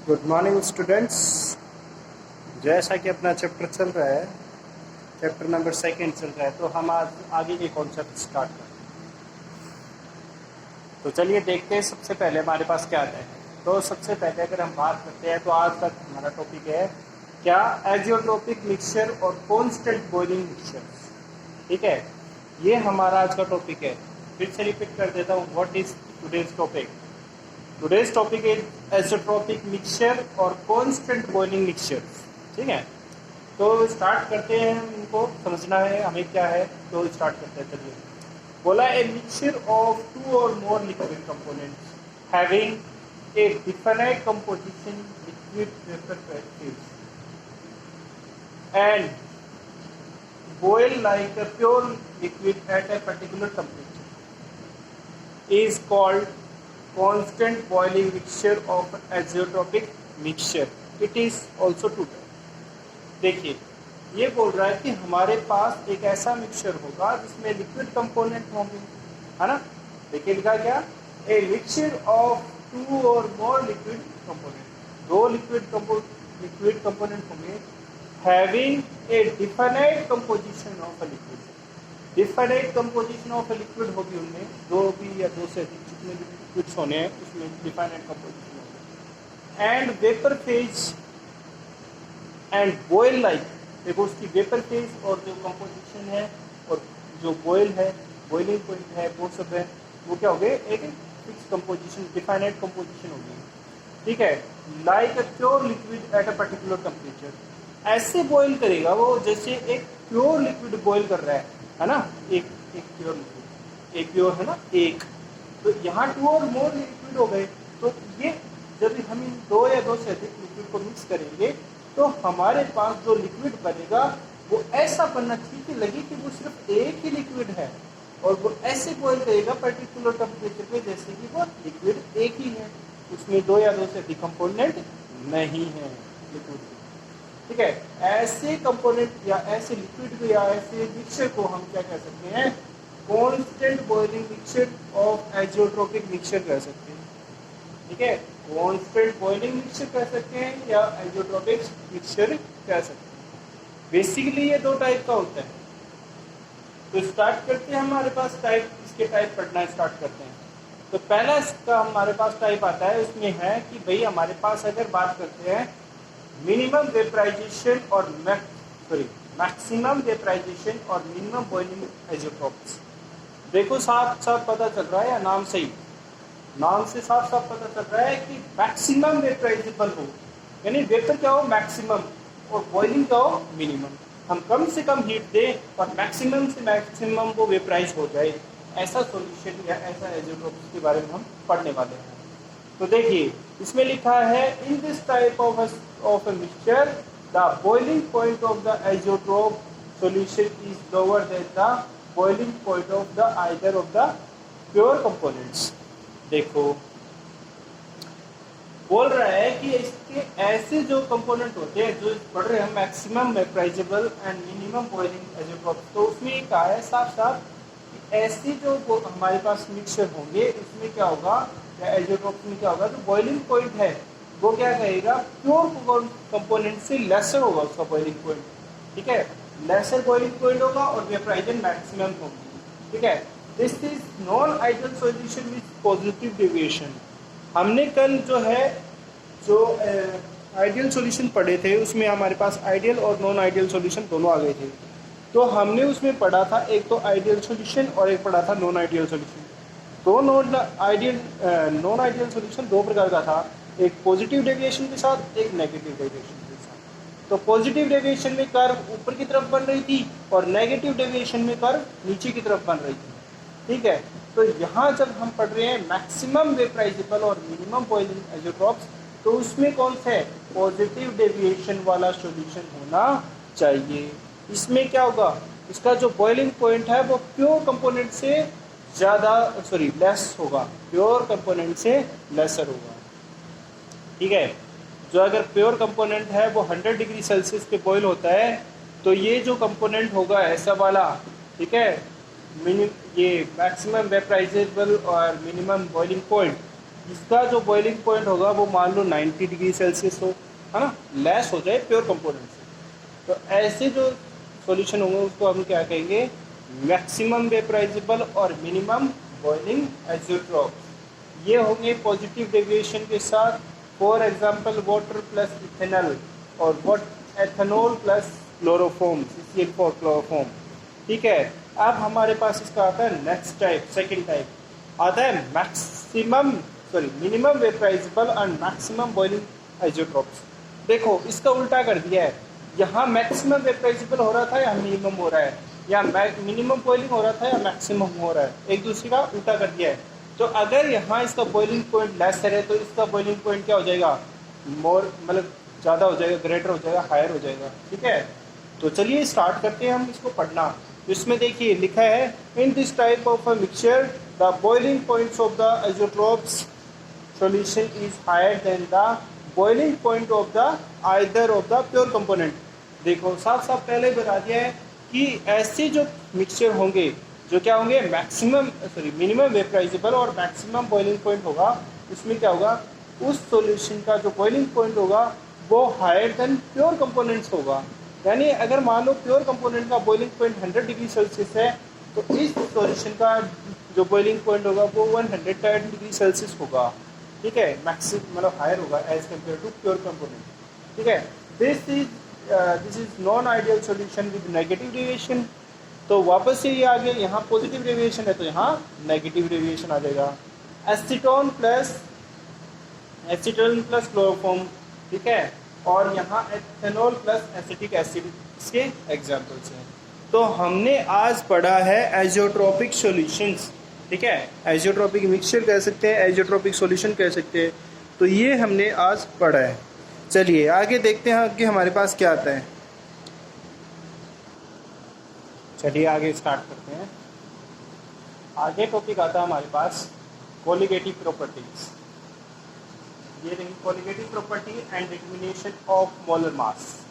Good morning students. जैसा कि अपना चैप्टर चल रहा है, चैप्टर नंबर सेकंड चल रहा है, तो हम आज आगे के कॉन्सेप्ट स्टार्ट करते हैं। तो चलिए देखते हैं सबसे पहले हमारे पास क्या आता है। तो सबसे पहले अगर हम बात करते हैं तो आज का हमारा टॉपिक है क्या एजियोट्रोपिक मिक्सचर और कॉन्स्टेंट बॉइलिंग मिक्सचर। ठीक है, ये हमारा आज का टॉपिक है। फिर से रिपीट कर देता हूँ, what is today's topic. Today's topic is azeotropic mixture और कांस्टेंट बॉइलिंग मिक्सचर। ठीक है, तो स्टार्ट करते हैं। इनको समझना है हमें क्या है, तो स्टार्ट करते हैं। चलिए, बोला ए मिक्सचर ऑफ टू और more liquid components having a definite composition liquid vapour phase and boil like a pure liquid at a particular temperature is called constant boiling mixture of azeotropic mixture. It is also two types. देखिए, ये बोल रहा है कि हमारे पास एक ऐसा mixture होगा जिसमें लिक्विड कंपोनेंट होंगे, है ना। देखिए लिखा क्या, ए मिक्सचर ऑफ टू और मोर लिक्विड कंपोनेंट, दो लिक्विड कंपोनेंट होंगे having a definite composition of a liquid. Definite composition of a liquid होगी, उनमें दो भी या दो से अधिक जितने भी लिक्विड्स होने हैं उसमें डिफाइनाइट कंपोजिशन होगी। And vapour phase and boil like, देखो उसकी वेपर फेज और जो कंपोजिशन है और जो बॉयल है, बॉइलिंग पॉइंट है, वो सब है, वो क्या हो गए, एक फिक्स कंपोजिशन, डिफाइनाइट कंपोजिशन होगी। ठीक है, like a pure liquid at a particular temperature, ऐसे बॉईल करेगा वो जैसे एक प्योर लिक्विड बॉईल कर रहा है ना। एक प्योर लिक्विड, एक प्योर है ना, एक, तो यहाँ टू और मोर लिक्विड हो गए। तो ये जब हम इन दो या दो से अधिक लिक्विड को मिक्स करेंगे तो हमारे पास जो लिक्विड बनेगा वो ऐसा बनना ठीक लगे कि वो सिर्फ एक ही लिक्विड है, और वो ऐसे बॉईल करेगा पर्टिकुलर टेम्परेचर पे जैसे कि वो लिक्विड एक ही है, उसमें दो या दो से अधिक कंपोनेंट नहीं है लिक्विड। ठीक है, ऐसे कंपोनेंट या ऐसे लिक्विड को या ऐसे मिक्सचर को हम क्या कह सकते हैं, constant boiling mixture of azeotropic mixture कह सकते हैं। ठीक है, कांस्टेंट बॉइलिंग मिक्सचर कह सकते हैं या एजियोट्रोपिक मिक्सचर कह सकते हैं। बेसिकली ये दो टाइप का होता है। तो स्टार्ट करते हैं, हमारे पास टाइप, इसके टाइप पढ़ना स्टार्ट करते हैं। तो पहला इसका हमारे पास टाइप आता है, उसमें है कि भाई हमारे पास अगर बात करते हैं मिनिमम वेपराइजेशन और मैक्सिमम वेपराइजेशन और मिनिमम बॉइलिंग एजियोट्रोप्स। देखो साफ साफ पता चल रहा है, या नाम सही, नाम से साफ साफ पता चल रहा है कि मैक्सिमम वेपराइजेबल हो, यानी वेपर क्या हो मैक्सिमम और बॉइलिंग क्या हो मिनिमम। हम कम से कम हीट दें और मैक्सिमम से मैक्सिमम वो वेपराइज हो जाए, ऐसा सॉल्यूशन या ऐसा एजियोट्रोप्स के बारे में हम पढ़ने वाले हैं। तो देखिए इसमें लिखा है, in this type of a mixture the boiling point of the azeotrope solution is lower than the boiling point of the either of the pure components। देखो बोल रहा है कि इसके ऐसे जो कंपोनेंट होते हैं जो पढ़ रहे हैं maximum vaporizable and minimum boiling azeotrope, तो उसमें कहा है साफ साफ कि ऐसे जो हमारे पास मिक्सचर होंगे उसमें क्या होगा, या एजियोट्रोप में क्या होगा, तो बॉइलिंग पॉइंट है वो क्या कहेगा, प्योर कंपोनेंट से लेसर होगा उसका बॉइलिंग पॉइंट। ठीक है, लेसर बॉइलिंग पॉइंट होगा और वेपराइजेशन मैक्सिमम होगी। ठीक है, this is non ideal solution with positive deviation. हमने कल जो है जो आइडियल सॉल्यूशन पढ़े थे उसमें हमारे पास आइडियल और नॉन आइडियल सॉल्यूशन दोनों आ गए थे। तो हमने उसमें पढ़ा था एक तो आइडियल सॉल्यूशन और एक पढ़ा था नॉन आइडियल सॉल्यूशन। तो नॉन आइडियल सॉल्यूशन दो प्रकार का था, एक पॉजिटिव डेविएशन के साथ, एक नेगेटिव डेविएशन के साथ। तो पॉजिटिव डेविएशन में कर्व ऊपर की तरफ बन रही थी और नेगेटिव डेविएशन में कर्व नीचे की तरफ बन रही थी। ठीक है, तो यहाँ जब हम पढ़ रहे हैं मैक्सिमम वेपराइजेबल और मिनिमम बॉइलिंग एजियोट्रोप्स, तो उसमें कौन सा है, पॉजिटिव डेविएशन वाला सॉल्यूशन होना चाहिए। इसमें क्या होगा, इसका जो बॉइलिंग पॉइंट है वो प्योर कंपोनेंट से लेस होगा, प्योर कंपोनेंट से लेसर होगा। ठीक है, जो अगर प्योर कंपोनेंट है वो 100 डिग्री सेल्सियस पे बॉईल होता है, तो ये जो कंपोनेंट होगा ऐसा वाला, ठीक है, ये मैक्सिमम वेपराइजेबल और मिनिमम बॉइलिंग पॉइंट, इसका जो बॉइलिंग पॉइंट होगा वो मान लो 90 डिग्री सेल्सियस हो, है ना, लेस हो जाए प्योर कंपोनेंट से। तो ऐसे जो सॉल्यूशन होंगे उसको हम क्या कहेंगे, मैक्सिमम वेपराइजेबल और मिनिमम बॉइलिंग एज़ोट्रॉप। ये होंगे पॉजिटिव डेविएशन के साथ, for example water plus ethanol और what ethanol plus chloroform, CCl4 chloroform. ठीक है, अब हमारे पास इसका आता है नेक्स्ट टाइप, सेकंड टाइप आता है minimum vaporizable and maximum boiling isotopes. देखो इसका उल्टा कर दिया है, यहाँ मैक्सिमम वेपराइजेबल हो रहा था या मिनिमम हो रहा है, या मिनिमम बॉइलिंग हो रहा था या मैक्सिमम हो रहा है, एक दूसरे का उल्टा कर दिया है। तो अगर यहाँ इसका बॉइलिंग पॉइंट लेस है तो इसका बॉइलिंग पॉइंट क्या हो जाएगा, मोर मतलब ज़्यादा हो जाएगा, ग्रेटर हो जाएगा, हायर हो जाएगा। ठीक है, तो चलिए स्टार्ट करते हैं हम इसको पढ़ना। इसमें देखिए लिखा है, in this type of a mixture the boiling points of the isotropes solution is higher than the boiling point of the either of the pure component। देखो साफ साफ पहले बता दिया है कि ऐसे जो मिक्सचर होंगे जो क्या होंगे, मिनिमम वेपराइजेबल और मैक्सिमम बॉइलिंग पॉइंट होगा, उसमें क्या होगा, उस सॉल्यूशन का जो बॉइलिंग पॉइंट होगा वो हायर देन प्योर कंपोनेंट्स होगा। यानी अगर मान लो प्योर कंपोनेंट का बॉइलिंग पॉइंट 100 डिग्री सेल्सियस है तो इस सॉल्यूशन का जो बॉइलिंग पॉइंट होगा वो 110 डिग्री सेल्सियस होगा। ठीक है, मैक्सिमम मतलब हायर होगा as compared to pure component. ठीक है, this is non ideal solution with negative deviation. तो वापस से ये आ गया, यहाँ पॉजिटिव डेविएशन है तो यहाँ नेगेटिव डेविएशन आ जाएगा। एसीटोन प्लस क्लोरोफॉर्म, ठीक है, और यहाँ एथेनॉल प्लस एसिटिक एसिड इसके एग्जाम्पल्स हैं। तो हमने आज पढ़ा है एज़ोट्रोपिक सॉल्यूशंस। ठीक है, एज़ोट्रोपिक मिक्सचर कह सकते हैं, एज़ोट्रोपिक सॉल्यूशन कह सकते हैं। तो ये हमने आज पढ़ा है। चलिए आगे देखते हैं कि हमारे पास क्या आता है। चलिए आगे स्टार्ट करते हैं। आगे टॉपिक आता है हमारे पास कोलिगेटिव प्रॉपर्टीज। ये रही colligative property and determination of molar mass.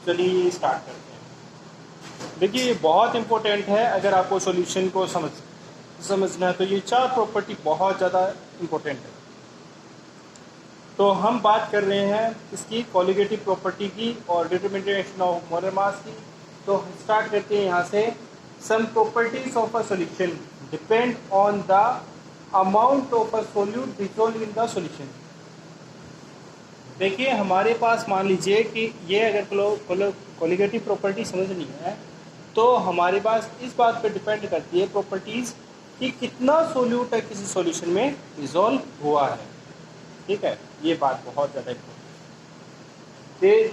चलिए स्टार्ट करते हैं। देखिए ये बहुत इंपॉर्टेंट है, अगर आपको सॉल्यूशन को समझना है तो ये चार प्रॉपर्टी बहुत ज़्यादा इंपॉर्टेंट है। तो हम बात कर रहे हैं इसकी कोलिगेटिव प्रॉपर्टी की और डिटर्मिनेशन ऑफ मोलर मास की। तो स्टार्ट करते हैं यहाँ से। Some properties of a solution depend on the amount of a solute dissolved in the solution. देखिए हमारे पास मान लीजिए कि ये अगर कोलिगेटिव प्रॉपर्टी समझनी है तो हमारे पास इस बात पे डिपेंड करती है प्रॉपर्टीज़ कि कितना सोल्यूट है किसी सॉल्यूशन में डिसॉल्व हुआ है। ठीक है, ये बात बहुत ज़्यादा important.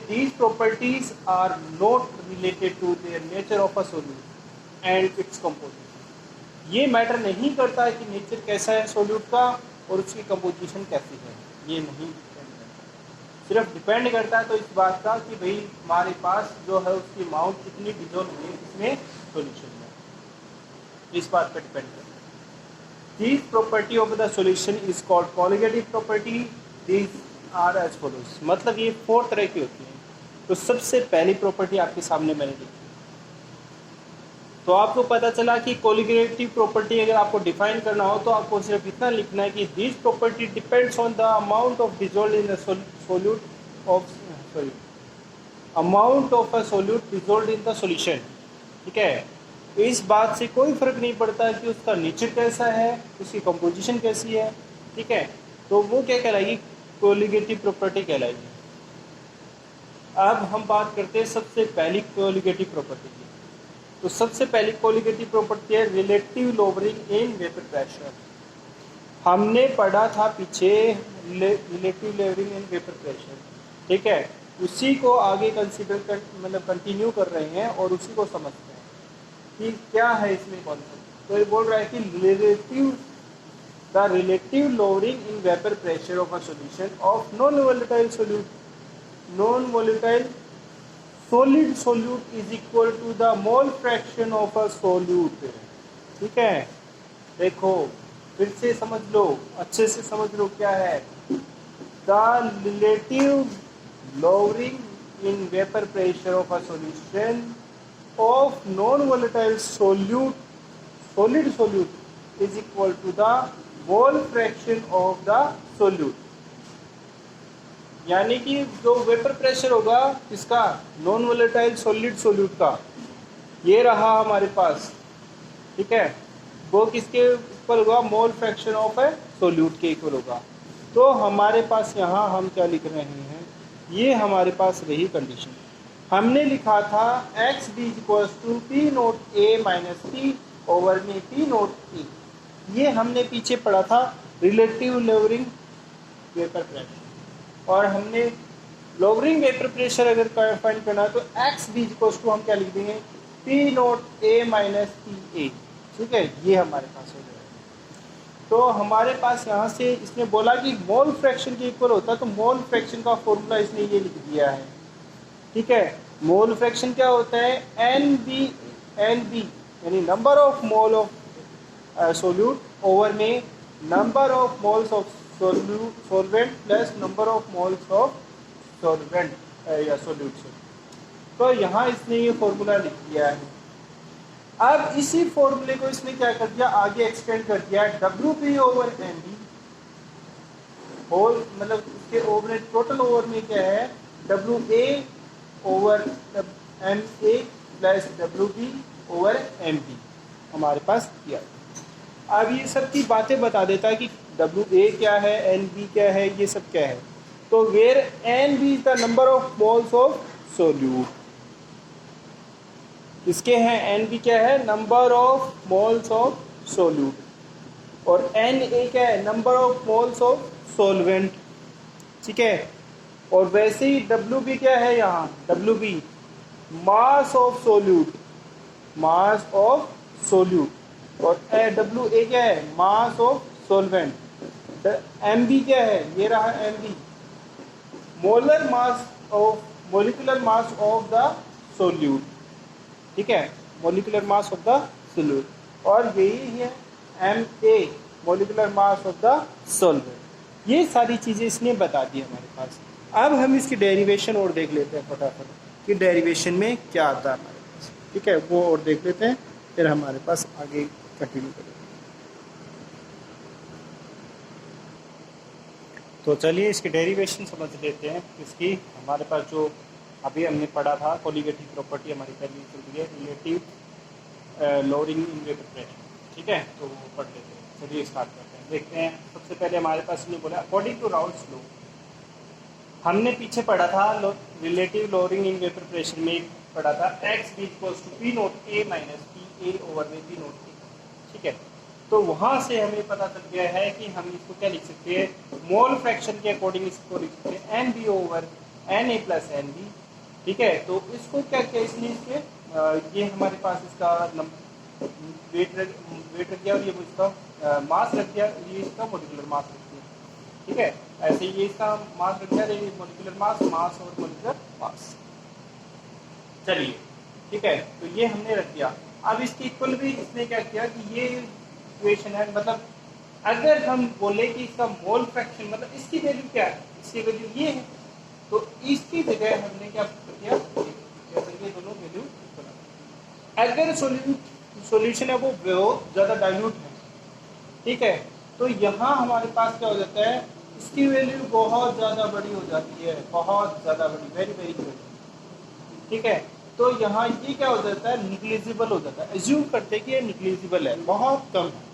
These properties are not related to their nature of a solute and its composition. ये मैटर नहीं करता है कि नेचर कैसा है सोल्यूट का और उसकी कंपोजिशन कैसी है, ये नहीं डिपेंड करता। सिर्फ डिपेंड करता है तो इस बात का कि भाई हमारे पास जो है उसकी अमाउंट कितनी डिसॉल्व हुई है इसमें सॉल्यूशन में, इस बात पर डिपेंड करता है। This property of the solution is called colligative property. These are as follows। मतलब ये 4 तरह की होती हैं। तो सबसे पहली प्रॉपर्टी आपके सामने मैंने लिखी। तो आपको पता चला कि कोलिगेटिव प्रॉपर्टी अगर आपको डिफाइन करना हो तो आपको सिर्फ इतना लिखना है कि this property depends on the amount of dissolve in amount of a solute dissolve in the solution. ठीक है, इस बात से कोई फर्क नहीं पड़ता कि उसका नेचर कैसा है, उसकी कंपोजिशन कैसी है। ठीक है, तो वो क्या कहलाएगी, कोलिगेटिव प्रॉपर्टी कहलाएगी। अब हम बात करते हैं सबसे पहली कोलिगेटिव प्रॉपर्टी की। तो सबसे पहली कोलिगेटिव प्रॉपर्टी है relative lowering in vapour pressure. हमने पढ़ा था पीछे relative lowering in vapour pressure. ठीक है, उसी को आगे कंटिन्यू कर रहे हैं और उसी को समझते हैं कि क्या है इसमें कॉन्सेप्ट। तो ये बोल रहा है कि the relative lowering in vapour pressure of a solution of non volatile solid solute is equal to the mole fraction of a solute. ठीक है, देखो फिर से समझ लो, अच्छे से समझ लो क्या है। The relative lowering in vapour pressure of a solution of non-volatile solid solute is equal to the mole fraction of the solute, यानी कि जो वेपर प्रेशर होगा इसका नॉन वोलेटाइल सॉलिड सोल्यूट का, ये रहा हमारे पास, ठीक है, वो किसके इक्वल होगा, मोल फ्रैक्शन ऑफ ए सोल्यूट के इक्वल होगा। तो हमारे पास यहाँ हम क्या लिख रहे हैं, ये हमारे पास रही कंडीशन। हमने लिखा था X B equals to P note A minus P over में पी नोट ए, ये हमने पीछे पढ़ा था रिलेटिव लोअरिंग वेपर प्रेशर, और हमने लोअरिंग वेपर प्रेशर अगर फाइंड करना है तो एक्स बी इक्वल्स टू हम क्या लिख देंगे, P note A minus P A, ठीक है, ये हमारे पास हो जाएगा। तो हमारे पास यहाँ से इसने बोला कि मोल फ्रैक्शन के इक्वल होता है, तो मोल फ्रैक्शन का फॉर्मूला इसने ये लिख दिया है, ठीक है। मोल फ्रैक्शन क्या होता है, एन बी यानी number of mole of solute over में number of moles of solvent plus number of moles of solvent या सोल्यूशन। तो यहाँ इसने ये फॉर्मूला लिख दिया है। अब इसी फॉर्मूले को इसने क्या कर दिया, आगे एक्सटेंड कर दिया, W P over M B whole, मतलब इसके ओवर टोटल ओवर में क्या है, W A over M A plus W B over M B हमारे पास किया। अब ये सब की बातें बता देता है कि डब्ल्यू ए क्या है, एन बी क्या है, ये सब क्या है। तो where N B is the number of moles of solute, इसके हैं एन बी क्या है, number of moles of solute, और एन ए क्या है, number of moles of solvent, ठीक है। और वैसे ही डब्ल्यू बी क्या है, यहाँ W B mass of solute, mass of solute, और डब्ल्यू ए क्या है, mass of solvent. M B क्या है, ये रहा M B, molar mass of molecular mass of the solute, ठीक है, molecular mass of the solute, और यही है M A molecular mass of the solvent. ये सारी चीज़ें इसने बता दी हमारे पास। अब हम इसकी डेरिवेशन और देख लेते हैं फटाफट कि डेरिवेशन में क्या आता है हमारे पास, ठीक है, वो और देख लेते हैं, फिर हमारे पास आगे कंटिन्यू करेंगे। तो चलिए इसकी डेरिवेशन समझ लेते हैं। इसकी हमारे पास जो अभी हमने पढ़ा था कोलिगेटिव प्रॉपर्टी हमारी पहली चल रही है, relative lowering in vapour pressure, ठीक है, तो वो पढ़ लेते हैं। चलिए स्टार्ट करते हैं, देखते हैं। सबसे पहले हमारे पास ये बोला अकॉर्डिंग टू राउल्स लॉ, हमने पीछे पढ़ा था relative lowering in vapour pressure में पढ़ा था X B equals to P note A minus P A over में पी नोट ए, ठीक है। तो वहाँ से हमें पता चल गया है कि हम इसको क्या लिख सकते हैं, मोल फ्रैक्शन के अकॉर्डिंग इसको लिख सकते हैं N B over N A plus N B, ठीक है। तो इसको क्या किया इसने, इसके ये हमारे पास इसका वेट रख दिया, और ये इसका मास रख दिया, ये इसका मोलिकुलर मास रख दिया, ठीक है। ऐसे ये इसका मास रख दिया, ये मोलिकुलर मास, मास और मोलिकुलर मास, चलिए, ठीक है। तो ये हमने रख दिया। अब इसकी इक्वल भी इसने क्या किया कि ये इक्वेशन है, मतलब अगर हम बोले कि इसका मोल फ्रैक्शन, मतलब इसकी वैल्यू क्या है, इसकी वैल्यू ये है, तो इसकी जगह हमने क्या किया, ये दोनों वैल्यू अगर सॉल्यूशन है वो बहुत ज़्यादा डाइल्यूट है, ठीक है, तो यहाँ हमारे पास क्या हो जाता है, इसकी वैल्यू बहुत ज़्यादा बड़ी हो जाती है, बहुत ज़्यादा बड़ी, वेरी वेरी बड़ी, ठीक है। तो यहाँ ये क्या हो जाता है, निग्लिजिबल हो जाता है, एज्यूम करते हैं कि ये निग्लिजिबल है, बहुत कम है,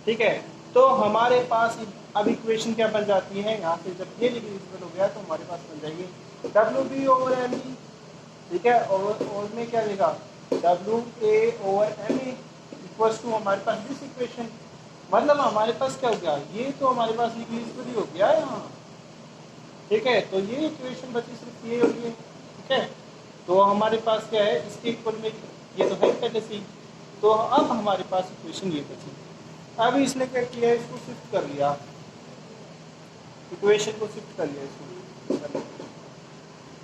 ठीक है। तो हमारे पास अब इक्वेशन क्या बन जाती है, यहाँ से जब ये निग्लिजिबल हो गया तो हमारे पास बन जाएगी W B over M E, ठीक है, और में क्या देगा W A over M E equals to हमारे पास दिस इक्वेशन, मतलब हमारे पास क्या हो गया, ये तो हमारे पास निग्लिजिबल ही हो गया है यहाँ, ठीक है। तो ये इक्वेशन बची सिर्फ ये हो गई, ठीक है। तो हमारे पास क्या है, इसके इक्वल में ये तो है पहले से ही, तो अब हमारे पास इक्वेशन ये बची। अब इसने क्या किया, इसको शिफ्ट कर लिया, इक्वेशन को शिफ्ट कर लिया इसको,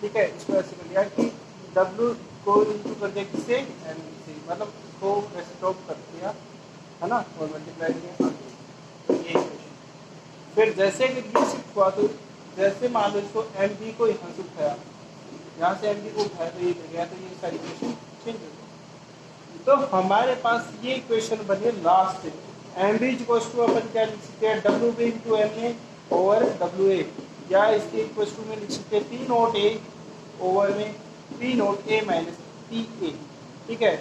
ठीक है, इसको ऐसे कर लिया कि W को इंटू कर दिया किससे, एम से, मतलब इसको ऐसे ड्रॉप कर दिया, है ना, और मल्टीप्लाई किया, ये इक्वेशन। फिर जैसे कि ये शिफ्ट हुआ, तो जैसे मान लो इसको एम बी को यहाँ से उठाया, यहाँ से एम बी को उठाया तो ये मिल गया, तो ये सारी इक्वेशन चेंज हो गई। तो हमारे पास ये इक्वेशन बनी last M B equals to अपन क्या लिख सकते हैं, W B into M A over W A, या इसके इक्वल्स टू में लिख सकते हैं पी नोट ए ओवर में P note A minus P A. ठीक है,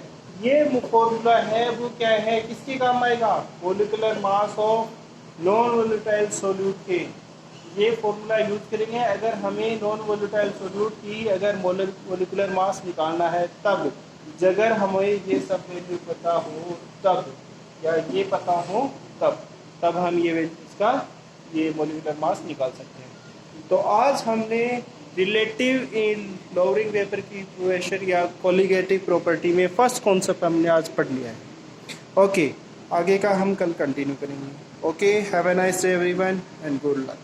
ये फॉर्मूला है वो क्या है, किसके काम आएगा, molecular mass of non volatile solute के। ये फॉर्मूला यूज करेंगे अगर हमें नॉन वोलेटाइल सोल्यूट की अगर मोलिकुलर मास निकालना है तब, अगर हमें ये सब वैल्यू पता हो तब, या ये पता हो तब हम ये इसका ये मोलिकुलर मास निकाल सकते हैं। तो आज हमने रिलेटिव इन लोअरिंग वेपर की प्रेशर या कोलिगेटिव प्रॉपर्टी में फर्स्ट कॉन्सेप्ट हमने आज पढ़ लिया है। ओके, आगे का हम कल कंटिन्यू करेंगे। Okay, have a nice day everyone and good luck.